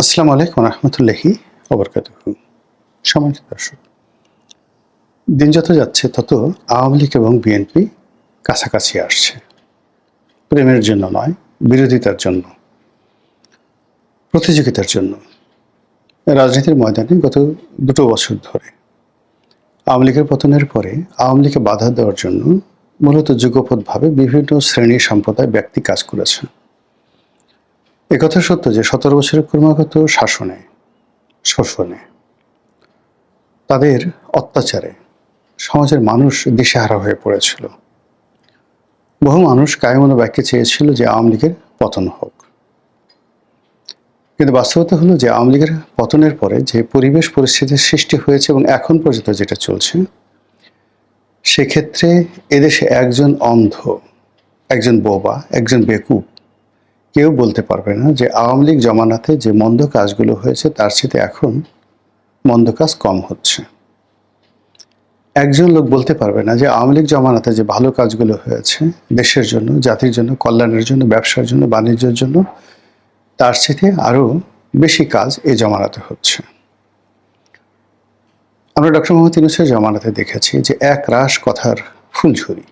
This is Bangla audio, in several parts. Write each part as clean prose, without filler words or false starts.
আসসালামু আলাইকুম রহমতুল্লাহি ওবরকাতুহু। সম্মানিত দর্শক, দিন যত যাচ্ছে তত আওয়ামী লীগ এবং বিএনপি কাছাকাছি আসছে। প্রেমের জন্য নয়, বিরোধিতার জন্য, প্রতিযোগিতার জন্য। রাজনীতির ময়দানে গত ২ বছর ধরে আওয়ামী লীগের পতনের পরে আওয়ামী লীগকে বাধা দেওয়ার জন্য মূলত যুগপৎভাবে বিভিন্ন শ্রেণী সম্প্রদায় ব্যক্তি কাজ করেছে। একথা সত্য যে ১৭ বছরের ক্রমাগত শাসনে, শোষণে, তাদের অত্যাচারে সমাজের মানুষ দিশেহারা হয়ে পড়েছিল। বহু মানুষ কায়মনো বাক্যে চেয়েছিল যে আওয়ামী লীগের পতন হোক, কিন্তু বাস্তবতা হলো যে আওয়ামী লীগের পতনের পরে যে পরিবেশ পরিস্থিতির সৃষ্টি হয়েছে এবং এখন পর্যন্ত যেটা চলছে, সেক্ষেত্রে এদেশে একজন অন্ধ, একজন বোবা, একজন বেকুব কেউ বলতে পারবে না যে আওয়ামী লীগ জমানাতে যে মন্দ কাজগুলো হয়েছে তার চেয়ে এখন মন্দ কাজ কম হচ্ছে। একজন লোক বলতে পারবে না যে আওয়ামী লীগ জমানাতে যে ভালো কাজগুলো হয়েছে দেশের জন্য, জাতির জন্য, কল্যাণের জন্য, ব্যবসার জন্য, বাণিজ্যের জন্য, তার চেয়ে আরও বেশি কাজ এই জমানাতে হচ্ছে। আমরা ডক্টর মোহাম্মদ ইউনূসের জমানাতে দেখেছি যে এক রাশ কথার ফুলঝুরি।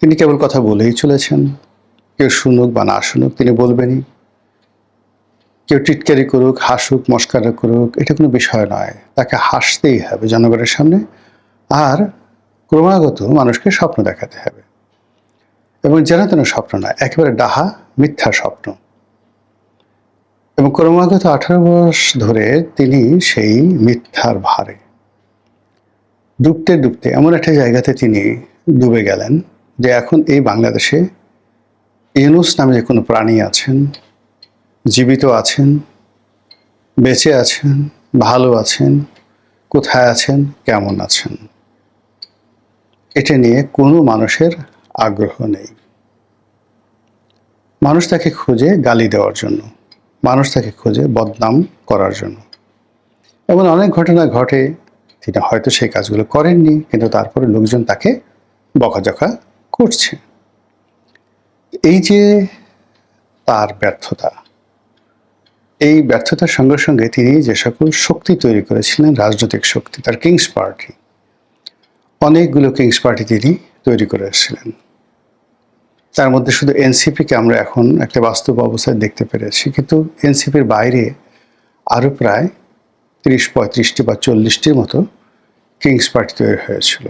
তিনি কেবল কথা বলেই চলেছেন, কেউ শুনুক বা না শুনুক তিনি বলবেনই। কেউ টিটকারি করুক, হাসুক, মস্কারা করুক, এটা কোনো বিষয় নয়। তাকে হাসতেই হবে জনগণের সামনে, আর ক্রমাগত মানুষকে স্বপ্ন দেখাতে হবে, এবং যেন তেন স্বপ্ন নয়, একেবারে ডাহা মিথ্যা স্বপ্ন। এবং ক্রমাগত 18 বর্ষ ধরে তিনি সেই মিথ্যার ভারে ডুবতে ডুবতে এমন একটা জায়গাতে তিনি ডুবে গেলেন যে এখন এই বাংলাদেশে ইউনূস নামে যে কোনো প্রাণী আছেন, জীবিত আছেন, বেঁচে আছেন, ভালো আছেন, কোথায় আছেন, কেমন আছেন, এটা নিয়ে কোনো মানুষের আগ্রহ নেই। মানুষ তাকে খুঁজে গালি দেওয়ার জন্য, মানুষ তাকে খুঁজে বদনাম করার জন্য। এমন অনেক ঘটনা ঘটে, তিনি হয়তো সেই কাজগুলো করেননি, কিন্তু তারপরে লোকজন তাকে বকাঝকা করছে। এই যে তার ব্যর্থতা, এই ব্যর্থতার সঙ্গে সঙ্গে তিনি যে সকল শক্তি তৈরি করেছিলেন, রাজনৈতিক শক্তি, তার কিংস পার্টি, অনেকগুলো কিংস পার্টি তিনি তৈরি করে এসেছিলেন। তার মধ্যে শুধু এনসিপিকে আমরা এখন একটা বাস্তব অবস্থায় দেখতে পেরেছি, কিন্তু এনসিপির বাইরে আরও প্রায় 30-35টি বা 40টির মতো কিংস পার্টি তৈরি হয়েছিল।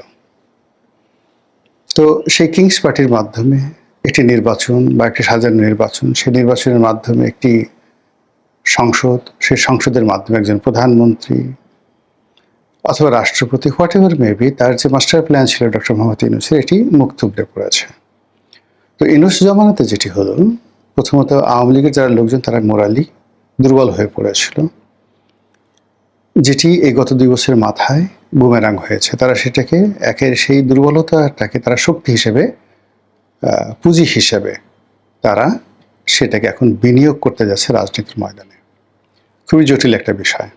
তো সেই কিংস পার্টির মাধ্যমে একটি নির্বাচন বা একটি সাজানো নির্বাচন, সেই নির্বাচনের মাধ্যমে একটি সংসদ, সেই সংসদের মাধ্যমে একজন প্রধানমন্ত্রী অথবা রাষ্ট্রপতি, হোয়াট এভার মেবি, তার যে মাস্টার প্ল্যান ছিল ডক্টর মোহাম্মদ ইউনূসের, এটি মুখ থুবড়ে পড়েছে। তো ইউনূস জমানাতে যেটি হলো, প্রথমত আওয়ামী লীগের যারা লোকজন তারা মোরালি দুর্বল হয়ে পড়েছিল, যেটি এই গত 2 বছরের মাথায় বুমেরাং হয়েছে। তারা সেটাকে সেই দুর্বলতাটাকে তারা শক্তি হিসেবে, পুঁজি হিসেবে তারা সেটাকে এখন বিনিয়োগ করতে যাচ্ছে রাজনীতির ময়দানে। খুবই জটিল একটা বিষয়।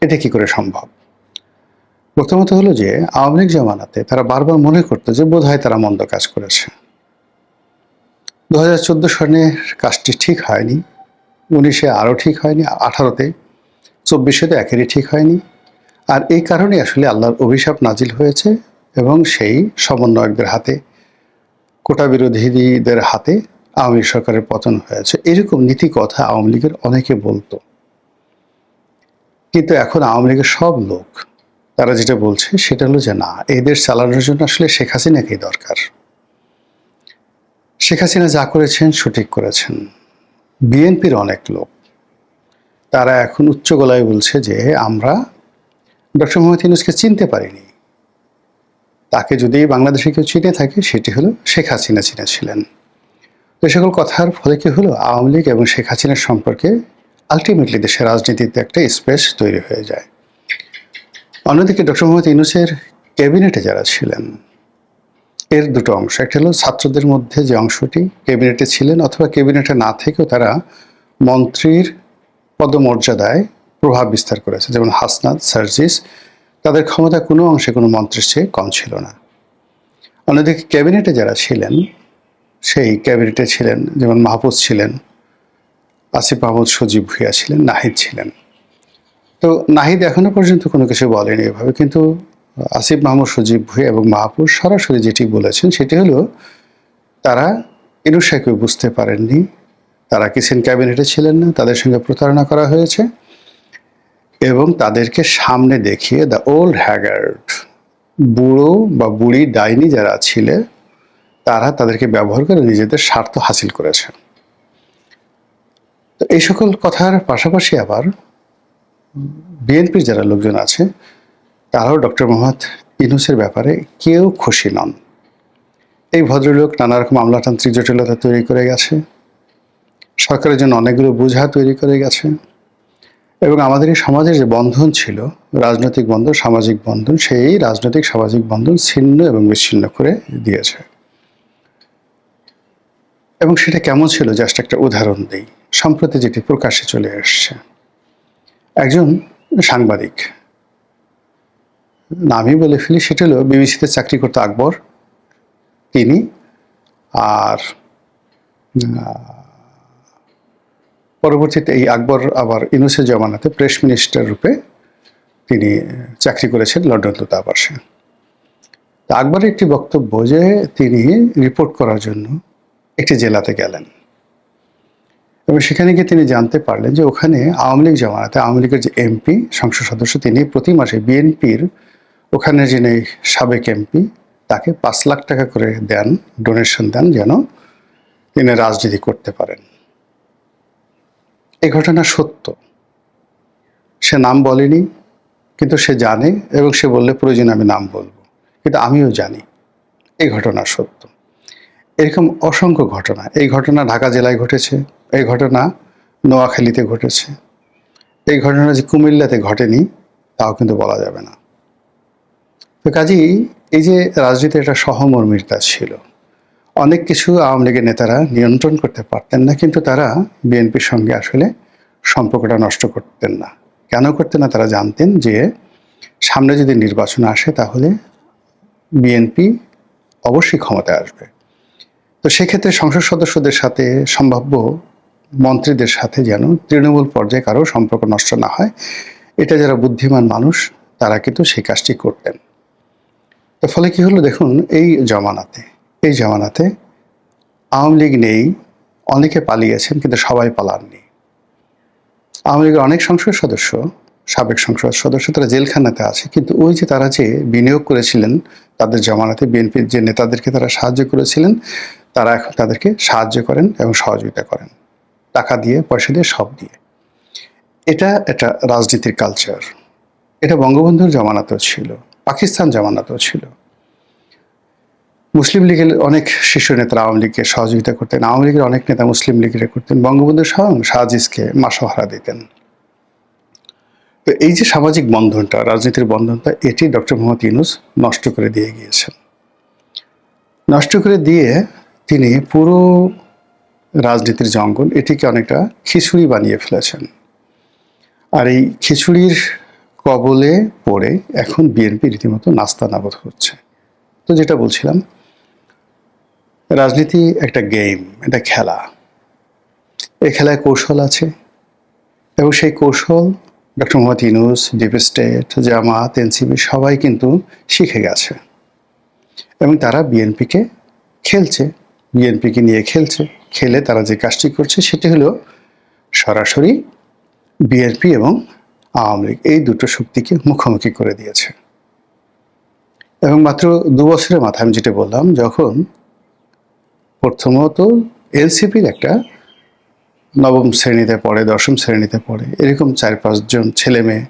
এটা কি করে সম্ভব? প্রথমত হলো যে আওয়ামী লীগ জমানাতে তারা বারবার মনে করতো যে বোধহয় তারা মন্দ কাজ করেছে। 2014 সনের কাজটি ঠিক হয়নি, 19-এ আরও ঠিক হয়নি, 18-তে, 24-এ তো একেরই ঠিক হয়নি। আর এই কারণে আসলে আল্লাহর অভিশাপ নাজিল হয়েছে এবং সেই সমন্বয়কদের হাতে, কোটা বিরোধীদের হাতে আওয়ামী লীগ সরকারের পতন হয়েছে। এরকম নীতি কথা আওয়ামী লীগের অনেকে বলতো, কিন্তু এখন আওয়ামী লীগের সব লোক তারা যেটা বলছে সেটা হলো যে না, এই দেশ চালানোর জন্য আসলে শেখ হাসিনাকেই দরকার। শেখ হাসিনা যা করেছেন সঠিক করেছেন। বিএনপির অনেক লোক তারা এখন উচ্চ গলায় বলছে যে আমরা ডক্টর মোহাম্মদ ইউনূসকে চিনতে পারিনি, তাকে যদি বাংলাদেশে কেউ চিনে থাকে সেটি হলো শেখ হাসিনা চিনেছিলেন। তো সকল কথার ফলে কি হলো, আওয়ামী লীগ এবং শেখ হাসিনার সম্পর্কে আলটিমেটলি দেশের রাজনীতিতে একটা স্পেস তৈরি হয়ে যায়। অন্যদিকে ডক্টর মোহাম্মদ ইউনূসের ক্যাবিনেটে যারা ছিলেন, এর দুটো অংশ, একটা হলো ছাত্রদের মধ্যে যে অংশটি ক্যাবিনেটে ছিলেন অথবা ক্যাবিনেটে না থেকেও তারা মন্ত্রীর পদমর্যাদায় প্রভাব বিস্তার করেছে, যেমন হাসনাত, সার্জিস, তাদের ক্ষমতা কোনো অংশে কোনো মন্ত্রীর চেয়ে কম ছিল না। অন্যদিকে ক্যাবিনেটে যারা ছিলেন, সেই ক্যাবিনেটে ছিলেন যেমন মাহফুজ ছিলেন, আসিফ মাহমুদ সজীব ভুঁইয়া ছিলেন, নাহিদ ছিলেন। তো নাহিদ এখনো পর্যন্ত কোনো কিছু বলেনি এভাবে, কিন্তু আসিফ মাহমুদ সজীব ভুঁইয়া এবং মাহফুজ সরাসরি যেটি বলেছেন সেটি হলো তারা ইনুস সাহেবকে বুঝতে পারেননি, তারা কিচেন ক্যাবিনেটে ছিলেন না, তাদের সঙ্গে প্রতারণা করা হয়েছে এবং তাদেরকে সামনে দেখিয়ে দ্য ওল্ড হ্যাগার্ড, বুড়ো বা বুড়ি ডাইনি যারা ছিলে তারা তাদেরকে ব্যবহার করে নিজেদের স্বার্থ হাসিল করেছে। তো এই সকল কথার পাশাপাশি আবার বিএনপির যারা লোকজন আছে তারাও ডক্টর মোহাম্মদ ইউনূসের ব্যাপারে কেউ খুশি নন। এই ভদ্রলোক নানা রকম আমলাতান্ত্রিক জটিলতা তৈরি করে গেছে, সরকারের জন্য অনেকগুলো বোঝা তৈরি করে গেছে এবং আমাদের এই সমাজের যে বন্ধন ছিল, রাজনৈতিক বন্ধন, সামাজিক বন্ধন, সেই রাজনৈতিক সামাজিক বন্ধন ছিন্ন এবং বিচ্ছিন্ন করে দিয়েছে। এবং সেটা কেমন ছিল জাস্ট একটা উদাহরণ দিই। সম্প্রতি যেটি প্রকাশ্যে চলে এসছে, একজন সাংবাদিক, নামই বলে ফেলি, সেটা হলো বিবিসিতে চাকরি করতো আকবর, তিনি। আর পরবর্তীতে এই আকবর আবার ইউনূসের জমানাতে প্রেস মিনিস্টার রূপে তিনি চাকরি করেছেন লন্ডন দূতাবাসে। তা আকবরের একটি বক্তব্য যে তিনি রিপোর্ট করার জন্য একটি জেলাতে গেলেন এবং সেখানে গিয়ে তিনি জানতে পারলেন যে ওখানে আওয়ামী লীগ জমানাতে আওয়ামী লীগের যে এমপি সংসদ সদস্য, তিনি প্রতি মাসে বিএনপির ওখানে যিনি সাবেক এমপি তাকে 5 লাখ টাকা করে দেন, ডোনেশন দেন, যেন তিনি রাজনীতি করতে পারেন। এই ঘটনা সত্য, সে নাম বলেনি কিন্তু সে জানে এবং সে বললে প্রয়োজনে আমি নাম বলবো, কিন্তু আমিও জানি এই ঘটনা সত্য। এরকম অসংখ্য ঘটনা, এই ঘটনা ঢাকা জেলায় ঘটেছে, এই ঘটনা নোয়াখালীতে ঘটেছে, এই ঘটনা যে কুমিল্লাতে ঘটেনি তাও কিন্তু বলা যাবে না। তো কাজেই এই যে রাজনীতির একটা সহমর্মিতা ছিল, অনেক কিছু আওয়ামী লীগের নেতারা নিয়ন্ত্রণ করতে পারতেন না, কিন্তু তারা বিএনপির সঙ্গে আসলে সম্পর্কটা নষ্ট করতেন না। কেন করতেন না? তারা জানতেন যে সামনে যদি নির্বাচন আসে তাহলে বিএনপি অবশ্যই ক্ষমতায় আসবে। তো সেক্ষেত্রে সংসদ সদস্যদের সাথে, সম্ভাব্য মন্ত্রীদের সাথে যেন তৃণমূল পর্যায়ে কারো সম্পর্ক নষ্ট না হয়, এটা যারা বুদ্ধিমান মানুষ তারা কিন্তু সেই কাজটি করতেন। তো ফলে কি হলো দেখুন, এই জামানাতে আওয়ামী লীগ নেই, অনেকে পালিয়েছেন কিন্তু সবাই পালাননি। আওয়ামী লীগের অনেক সংসদ সদস্য, সাবেক সংসদ সদস্য, তারা জেলখানাতে আছে, কিন্তু ওই যে তারা যে বিনিয়োগ করেছিলেন তাদের জামানাতে, বিএনপির যে নেতাদেরকে তারা সাহায্য করেছিলেন, তারা এখন তাদেরকে সাহায্য করেন এবং সহযোগিতা করেন, টাকা দিয়ে, পয়সা দিয়ে, সব দিয়ে। এটা একটা রাজনীতির কালচার। এটা বঙ্গবন্ধুর জামানাতেও ছিল, পাকিস্তান জামানাতেও ছিল। মুসলিম লীগের অনেক শীর্ষ নেতারা আওয়ামী লীগকে সহযোগিতা করতেন, আওয়ামী লীগের অনেক নেতা মুসলিম লীগের করতেন, বঙ্গবন্ধু স্বয়ং শাহজিজকে মাসোহারা দিতেন। তো এই যে সামাজিক বন্ধনটা, রাজনীতির বন্ধনটা, এটি ডক্টর মোহাম্মদ ইউনূস নষ্ট করে দিয়ে গিয়েছেন। নষ্ট করে দিয়ে তিনি পুরো রাজনীতির জঙ্গল, এটিকে অনেকটা খিচুড়ি বানিয়ে ফেলেছেন। আর এই খিচুড়ির কবলে পড়ে এখন বিএনপি রীতিমতো নাস্তানাবুদ হচ্ছে। তো যেটা বলছিলাম, রাজনীতি একটা গেম, একটা খেলা। এই খেলায় কৌশল আছে এবং সেই কৌশল doctor Mohammad Yunus, deep state, Jamaat, NCP সবাই কিন্তু শিখে গেছে এবং তারা বিএনপিকে খেলছে, বিএনপিকে নিয়ে খেলছে। খেলে তারা যে কাজটি করছে সেটি হলো সরাসরি বিএনপি এবং আওয়ামী লীগ এই দুটো শক্তিকে মুখোমুখি করে দিয়েছে। এবং মাত্র 2 বছরের মাথায় আমি যেটা বললাম, যখন প্রথমত এনসিপির একটা 9ম শ্রেণীতে পড়ে, 10ম শ্রেণীতে পড়ে, এরকম 4-5 জন ছেলে মেয়ে,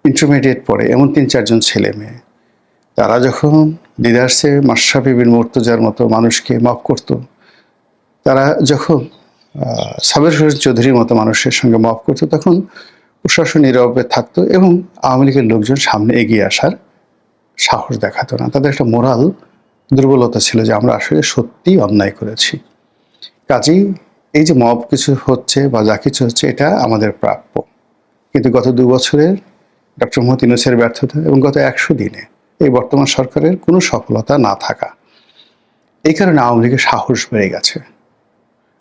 ইন্টারমিডিয়েট পড়ে এমন 3-4 জন ছেলে মেয়ে, তারা যখন দিদারসে মাশরাফি বিন মুর্তজার মতো মানুষকে মাফ করত, তারা যখন সাবের হোসেন চৌধুরীর মতো মানুষের সঙ্গে মাফ করতো, তখন প্রশাসন নীরবে থাকতো এবং আওয়ামী লীগের লোকজন সামনে এগিয়ে আসার সাহস দেখাতো না। তাদের একটা মোরাল দুর্বলতা ছিল যে আমরা আসলে সত্যি অন্যায় করেছি। কাজেই এই যে মব কিছু হচ্ছে বা যা কিছু হচ্ছে, এটা আমাদের প্রাপ্য। কিন্তু গত 2 বছরের ডক্টর মোহাম্মদ ইউনূসের ব্যর্থতা এবং গত 100 দিনে এই বর্তমান সরকারের কোনো সফলতা না থাকা, এই কারণে আওয়ামী লীগের সাহস বেড়ে গেছে।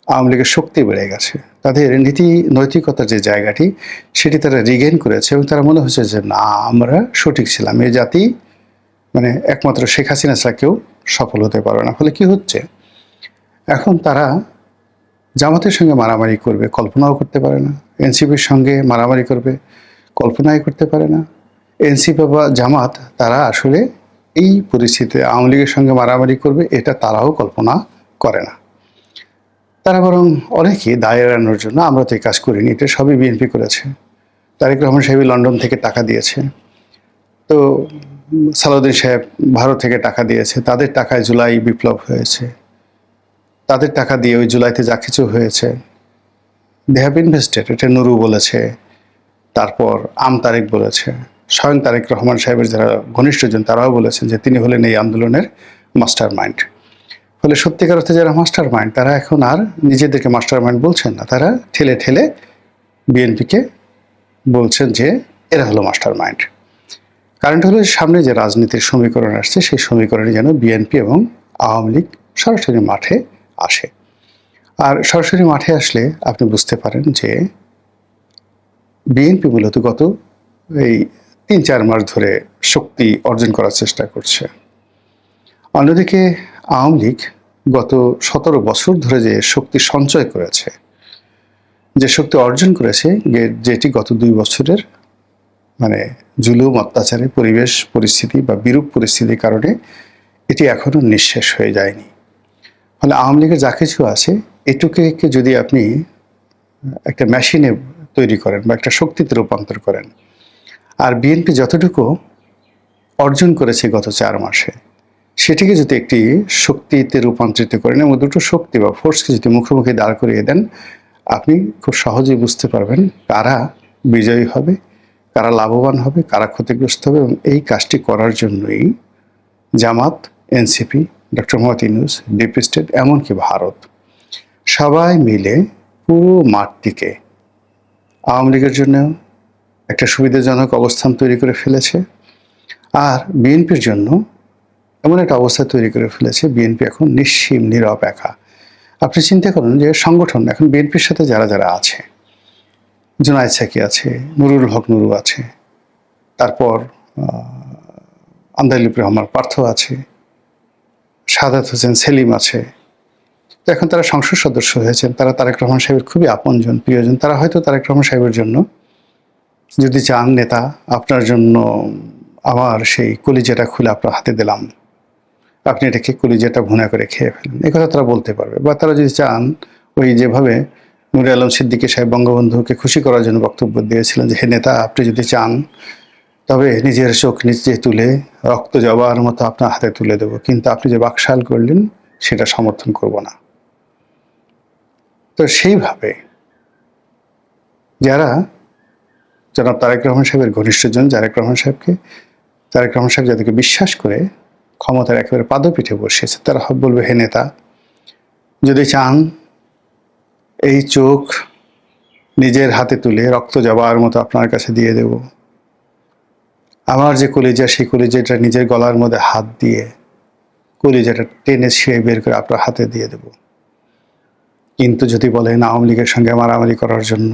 আওয়ামী লীগের শক্তি বেড়ে গেছে, তাদের নীতি নৈতিকতার যে জায়গাটি সেটি তারা রিগেইন করেছে এবং তারা মনে হচ্ছে যে না, আমরা সঠিক ছিলাম, এই জাতি মানে একমাত্র শেখ হাসিনা ছাড়া কেউ সফল হতে পারবে না। ফলে কি হচ্ছে, এখন তারা জামাতের সঙ্গে মারামারি করবে কল্পনাও করতে পারে না, এনসিপির সঙ্গে মারামারি করবে কল্পনাই করতে পারে না। এনসিপি বা জামাত তারা আসলে এই পরিস্থিতিতে আওয়ামী লীগের সঙ্গে মারামারি করবে এটা তারাও কল্পনা করে না। তারা বরং অনেকেই দায় এড়ানোর জন্য আমরা তো এই কাজ করিনি, এটা সবই বিএনপি করেছে, তারেক রহমান সাহেব লন্ডন থেকে টাকা দিয়েছে, তো সালাউদ্দিন সাহেব ভারত থেকে টাকা দিয়েছে, তাদের টাকায় জুলাই বিপ্লব হয়েছে, তাদের টাকা দিয়ে ওই জুলাইতে যা কিছু হয়েছে দে হ্যাভ ইনভেস্টেড, এটা নুরু বলেছে, তারপর তারেক বলেছে, স্বয়ং তারেক রহমান সাহেবের যারা ঘনিষ্ঠজন তারাও বলেছেন যে তিনি হলেন এই আন্দোলনের মাস্টার মাইন্ড। ফলে সত্যিকার অর্থে যারা মাস্টার মাইন্ড তারা এখন আর নিজেদেরকে মাস্টার মাইন্ড বলছেন না, তারা ঠেলে ঠেলে বিএনপিকে বলছেন যে এরা হলো মাস্টার মাইন্ড। কারণটা হলো সামনে যে রাজনীতির সমীকরণ আসছে সেই সমীকরণে যেন বিএনপি এবং আওয়ামী লীগ সরাসরি মাঠে আসে। আর সরাসরি মাঠে আসলে আপনি বুঝতে পারেন যে বিএনপি মূলত গত এই ৩-৪ মাস ধরে শক্তি অর্জন করার চেষ্টা করছে। অন্যদিকে আওয়ামী লীগ গত ১৭ বছর ধরে যে শক্তি সঞ্চয় করেছে, যে শক্তি অর্জন করেছে, যেটি গত ২ বছরের মানে জুলুম অত্যাচারের পরিবেশ পরিস্থিতি বা বিরূপ পরিস্থিতির কারণে এটি এখনো নিঃশেষ হয়ে যায়নি। ফলে আওয়ামী লীগের যা কিছু আছে এটুকুকে যদি আপনি একটা মেশিনে তৈরি করেন বা একটা শক্তিতে রূপান্তর করেন, আর বিএনপি যতটুকু অর্জন করেছে গত ৪ মাসে সেটিকে যদি একটি শক্তিতে রূপান্তরিত করেন এবং দুটো শক্তি বা ফোর্সকে যদি মুখোমুখি দাঁড় করিয়ে দেন, আপনি খুব সহজেই বুঝতে পারবেন কারা বিজয়ী হবে, কারা লাভবান হবে, কারা ক্ষতিগ্রস্ত হবে। এবং এই কাজটি করার জন্যই Jamaat, NCP, doctor Mohammad Yunus, deep state, এমনকি ভারত সবাই মিলে পুরো মাঠটিকে আওয়ামী লীগের জন্য একটা সুবিধাজনক অবস্থান তৈরি করে ফেলেছে, আর বিএনপির জন্য এমন একটা অবস্থা তৈরি করে ফেলেছে বিএনপি এখন নিশ্চিম নীরব একা। আপনি চিন্তা করুন যে সংগঠন এখন বিএনপির সাথে যারা যারা আছে, জুনায়েদ সাকি আছে, নুরুল হক নুরু আছে, তারপর আন্দালিব রহমান পার্থ আছে, সাদাত হোসেন সেলিম আছে, তো এখন তারা সংসদ সদস্য হয়েছেন, তারা তারেক রহমান সাহেবের খুবই আপনজন প্রিয়জন। তারা হয়তো তারেক রহমান সাহেবের জন্য যদি চান নেতা আপনার জন্য আমার সেই কলিজাটা খুলে আপনার হাতে দিলাম, আপনি এটাকে কলিজাটা ভুনা করে খেয়ে ফেলেন, এই কথা তারা বলতে পারবে। বা তারা যদি চান ওই যেভাবে নূরে আলম সিদ্দিকী সাহেব বঙ্গবন্ধুকে খুশি করার জন্য বক্তব্য দিয়েছিলেন যে হে নেতা, আপনি যদি চান তবে নিজের চোখ নিচে তুলে রক্ত জবার মতো আপনার হাতে তুলে দেব, কিন্তু আপনি যে বাকশাল করলেন সেটা সমর্থন করব না। তো সেইভাবে যারা জনাব তারেক রহমান সাহেবের ঘনিষ্ঠজন, তারেক রহমান সাহেব যাদেরকে বিশ্বাস করে ক্ষমতার একেবারে পাদপীঠে বসেছে, তারা বলবে হে নেতা, যদি চান এই চোখ নিজের হাতে তুলে রক্ত যাবার মতো আপনার কাছে দিয়ে দেব, আমার যে কলিজা সেই কলিজাটা নিজের গলার মধ্যে হাত দিয়ে কলিজাটা টেনে ছিঁড়ে বের করে আপনার হাতে দিয়ে দেব। কিন্তু যদি বলেন আওয়ামী লীগের সঙ্গে মারামারি করার জন্য,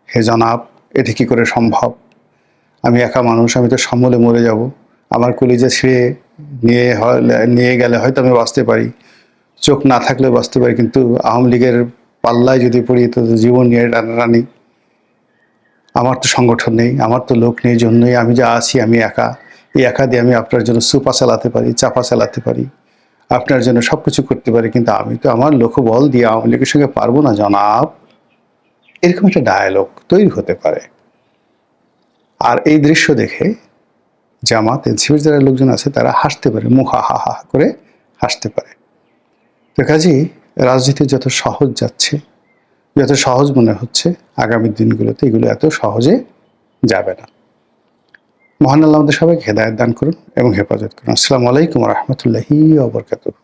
হে জনাব, এটি কি করে সম্ভব? আমি একা মানুষ, আমি তো সমূলে মরে যাব, আমার কলিজা ছিঁড়ে নিয়ে গেলে হয়তো আমি বাঁচতে পারি, চোখ না থাকলে বাঁচতে পারি, কিন্তু আওয়ামী লীগের পাল্লায় যদি পড়ি তো জীবন নিয়ে টানাটানি, আমার তো সংগঠন নেই, আমার তো লোক নেই, জন্যই আমি যা আছি আমি একা, এই একা দিয়ে আমি আপনার জন্য সুপা চালাতে পারি, চাপা চালাতে পারি, আপনার জন্য সব কিছু করতে পারি, কিন্তু আমি তো আমার লোকবল দিয়ে আওয়ামী লীগের সঙ্গে পারবো না জনাব। এরকম একটা ডায়ালগ তৈরি হতে পারে। আর এই দৃশ্য দেখে জামাত, এনসিপির যারা লোকজন আছে তারা হাসতে পারে, মুখ হা হা হা করে হাসতে পারে। তো কাজেই রাজনীতি যত সহজ যাচ্ছে, যত সহজ মনে হচ্ছে, আগামী দিনগুলোতে এগুলো এত সহজে যাবে না। মহান আল্লাহ আমাদের সবাইকে হেদায়েত দান করুন এবং হেফাজত করুন। আসসালামু আলাইকুম ওয়া রাহমাতুল্লাহি ওয়া বারাকাতুহু।